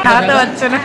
খাওয়াতে পারছে না।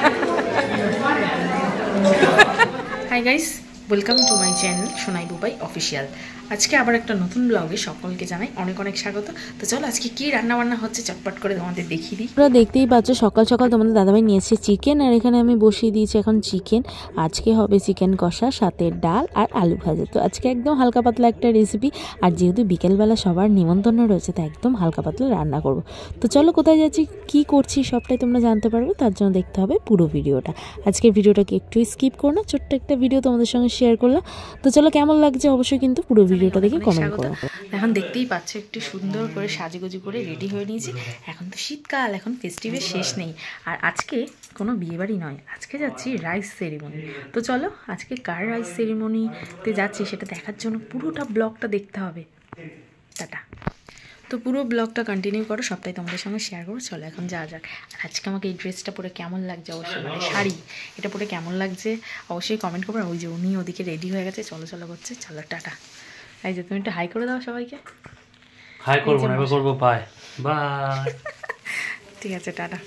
Hi guys, welcome to my channel Sonai Bubai official. আজকে আবার একটা নতুন ব্লগে সকলকে জানাই অনেক অনেক স্বাগত। তো চলো আজকে কি রান্না বান্না হচ্ছে চটপট করে তোমাদের দেখিয়ে দিই। তোমরা দেখতেই পাচ্ছ সকাল সকাল তোমাদের দাদাভাই নিয়ে এসেছে চিকেন, আর এখানে আমি বসিয়ে দিয়েছি এখন চিকেন। আজকে হবে চিকেন কষা, সাথে ডাল আর আলু ভাজা। তো আজকে একদম হালকা পাতলা একটা রেসিপি, আর যেহেতু বিকেলবেলা সবার নিমন্ত্রণ রয়েছে তাই একদম হালকা পাতলা রান্না করব। তো চলো কোথায় যাচ্ছি কি করছি সবটাই তোমরা জানতে পারবে, তার জন্য দেখতে হবে পুরো ভিডিওটা। আজকে ভিডিওটাকে একটু স্কিপ করো না, ছোট্ট একটা ভিডিও তোমাদের সঙ্গে শেয়ার করলাম। তো চলো কেমন লাগছে অবশ্যই কিন্তু পুরো ভিডিওটা দেখে কমেন্ট করো। এখন দেখতেই পাচ্ছ একটু সুন্দর করে সাজুগুজু করে রেডি হয়ে নিয়েছি। এখন তো শীতকাল, এখন ফেস্টিভের শেষ নেই। আর আজকে কোনো বিয়েবাড়ি নয়, আজকে যাচ্ছি রাইস সেরিমনি। তো চলো আজকে কার রাইস সেরিমনিতে যাচ্ছি সেটা দেখার জন্য পুরোটা ব্লগটা দেখতে হবে। টাটা। তো পুরো ব্লগটা কন্টিনিউ করো, সবটাই তোমাদের সঙ্গে শেয়ার করো। চলো এখন যাওয়া যাক। আর আজকে আমাকে এই ড্রেসটা পরে কেমন লাগছে অবশ্যই, মানে শাড়ি এটা পরে কেমন লাগছে অবশ্যই কমেন্ট করবে। ওই যে উনি ওদিকে রেডি হয়ে গেছে, চলো চলো করছে। চলো টাটা। এই যে তুমি একটু হাই করে দাও সবাইকে। হাই করবো না, এবার করবো বাই বাই। ঠিক আছে, টাটা।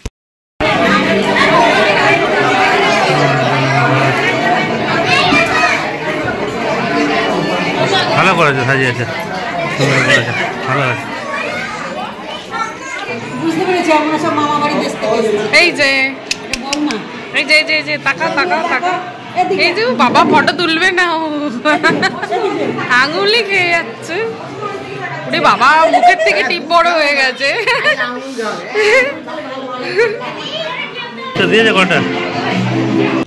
ভালো করেছে, সাজিয়েছে, ভালো আছে। এই যে এই যে এই যে তাকা তাকা তাকা, এই যে বাবা ফটো তুলবে না, আঙুলি খেয়ে যাচ্ছে। ওরে বাবা, মুখের থেকে টিপ বড় হয়ে গেছে।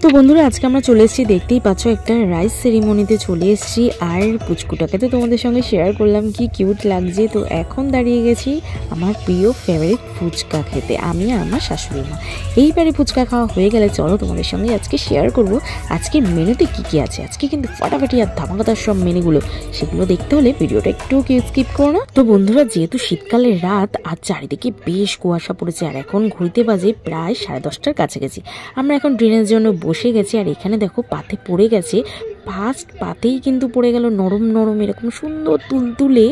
তো বন্ধুরা আজকে আমরা চলে এসেছি, দেখতেই পাচ্ছ একটা রাইস সেরিমনিতে চলে এসেছি। আর পুচকুটাকে তো তোমাদের সঙ্গে শেয়ার করলাম কি কিউট লাগছে। তো এখন দাঁড়িয়ে গেছি আমার প্রিয় ফেভারিট ফুচকা খেতে, আমি আর আমার শাশুড়ি মা। এইবারে ফুচকা খাওয়া হয়ে গেলে চলো তোমাদের সঙ্গে আজকে শেয়ার করব আজকে মেনুতে কি কি আছে। আজকে কিন্তু ফাটাফাটি আর ধামাকাদার সব মেনুগুলো, সেগুলো দেখতে হলে ভিডিওটা একটু স্কিপ করো না। তো বন্ধুরা যেহেতু শীতকালের রাত আর চারিদিকে বেশ কুয়াশা পড়েছে, আর এখন ঘুরতে বাজে প্রায় 10:30টার কাছাকাছি। আমরা এখন ডিনারের জন্য বসে গেছি। আর এখানে দেখো পাতে পড়ে গেছে, ফার্স্ট পাতেই কিন্তু পড়ে গেল নরম নরম এরকম সুন্দর তুলতুলে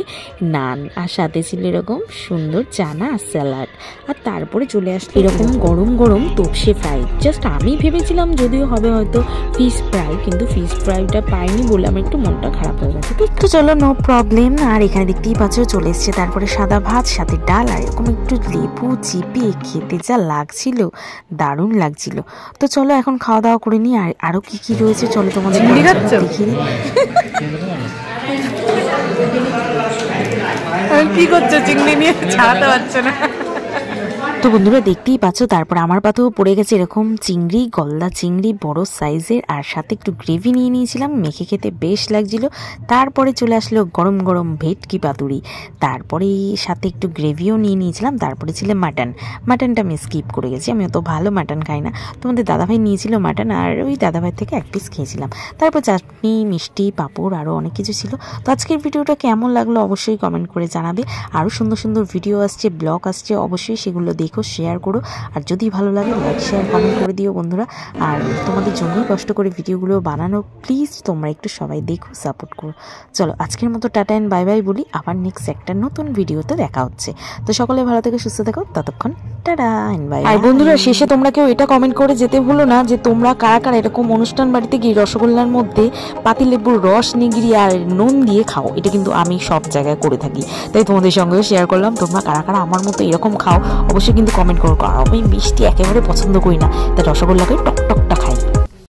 নান, আর সাথে ছিল এরকম সুন্দর চানা আর স্যালাড। আর তারপরে চলে আসলো এরকম গরম গরম তোপসে ফ্রাই। জাস্ট আমি ভেবেছিলাম যদিও হবে হয়তো ফিশ ফ্রাই, কিন্তু ফিশ ফ্রাইটা পাইনি বলে আমার একটু মনটা খারাপ হয়ে গেছে। তো চলো নো প্রবলেম। আর এখানে দেখতেই পাচ্ছ চলে এসছে তারপরে সাদা ভাত, সাথে ডাল, আর এরকম একটু লেবু চিপিয়ে খেতে যা লাগছিল, দারুণ লাগছিল। তো চলো এখন খাওয়া দাওয়া করে নিই। আর আরো কি কি রয়েছে চলো তোমাদের কি করছো, চিংড়ি নিয়ে ছাড়াতে পারছে না। তো বন্ধুরা দেখতেই পাচ্ছ তারপর আমার পাতেও পড়ে গেছে এরকম চিংড়ি, গলদা চিংড়ি বড় সাইজের, আর সাথে একটু গ্রেভি নিয়ে নিয়েছিলাম, মেখে খেতে বেশ লাগছিল। তারপরে চলে আসলো গরম গরম ভেটকি পাতুরি, তারপরে সাথে একটু গ্রেভিও নিয়ে নিয়েছিলাম। তারপরে ছিল মাটনটা আমি স্কিপ করে গেছি, আমি অত ভালো মাটন খাই না। তোমাদের দাদাভাই নিয়েছিল মাটন, আর ওই দাদাভাই থেকে এক পিস খেয়েছিলাম। তারপর চাটনি, মিষ্টি, পাঁপড়, আরও অনেক কিছু ছিল। তো আজকের ভিডিওটা কেমন লাগলো অবশ্যই কমেন্ট করে জানাবে। আরও সুন্দর সুন্দর ভিডিও আসছে, ব্লগ আসছে, অবশ্যই সেগুলো দেখো, শেয়ার করো। আর যদি ভালো লাগে লাইক শেয়ার কমেন্ট করে দিও বন্ধুরা। আর তোমাদের জন্যই কষ্ট করে ভিডিওগুলো বানানো, প্লিজ তোমরা একটু সবাই দেখো, সাপোর্ট করো। চলো আজকের মতো টাটা এন্ড বাই বাই বলি, আবার নেক্সট একটা নতুন ভিডিওতে দেখা হচ্ছে। তো সকলে ভালো থেকে সুস্থ থাকো, ততক্ষণ টাটা এন্ড বাই। আর বন্ধুরা শেষে তোমরা কেউ এটা কমেন্ট করে যেতে ভুলো না যে তোমরা কারা কারা এরকম অনুষ্ঠান বাড়িতে গিয়ে রসগোল্লার মধ্যে পাতিলেবুর রস নিগড়ি আর নুন দিয়ে খাও। এটা কিন্তু আমি সব জায়গায় করে থাকি, তাই তোমাদের সঙ্গেও শেয়ার করলাম। তোমরা কারা কারা আমার মতো এরকম খাও অবশ্যই কিন্তু কমেন্ট করো। কারণ আমি মিষ্টি একেবারে পছন্দ করি না, তাই রসগোল্লাকে টক টক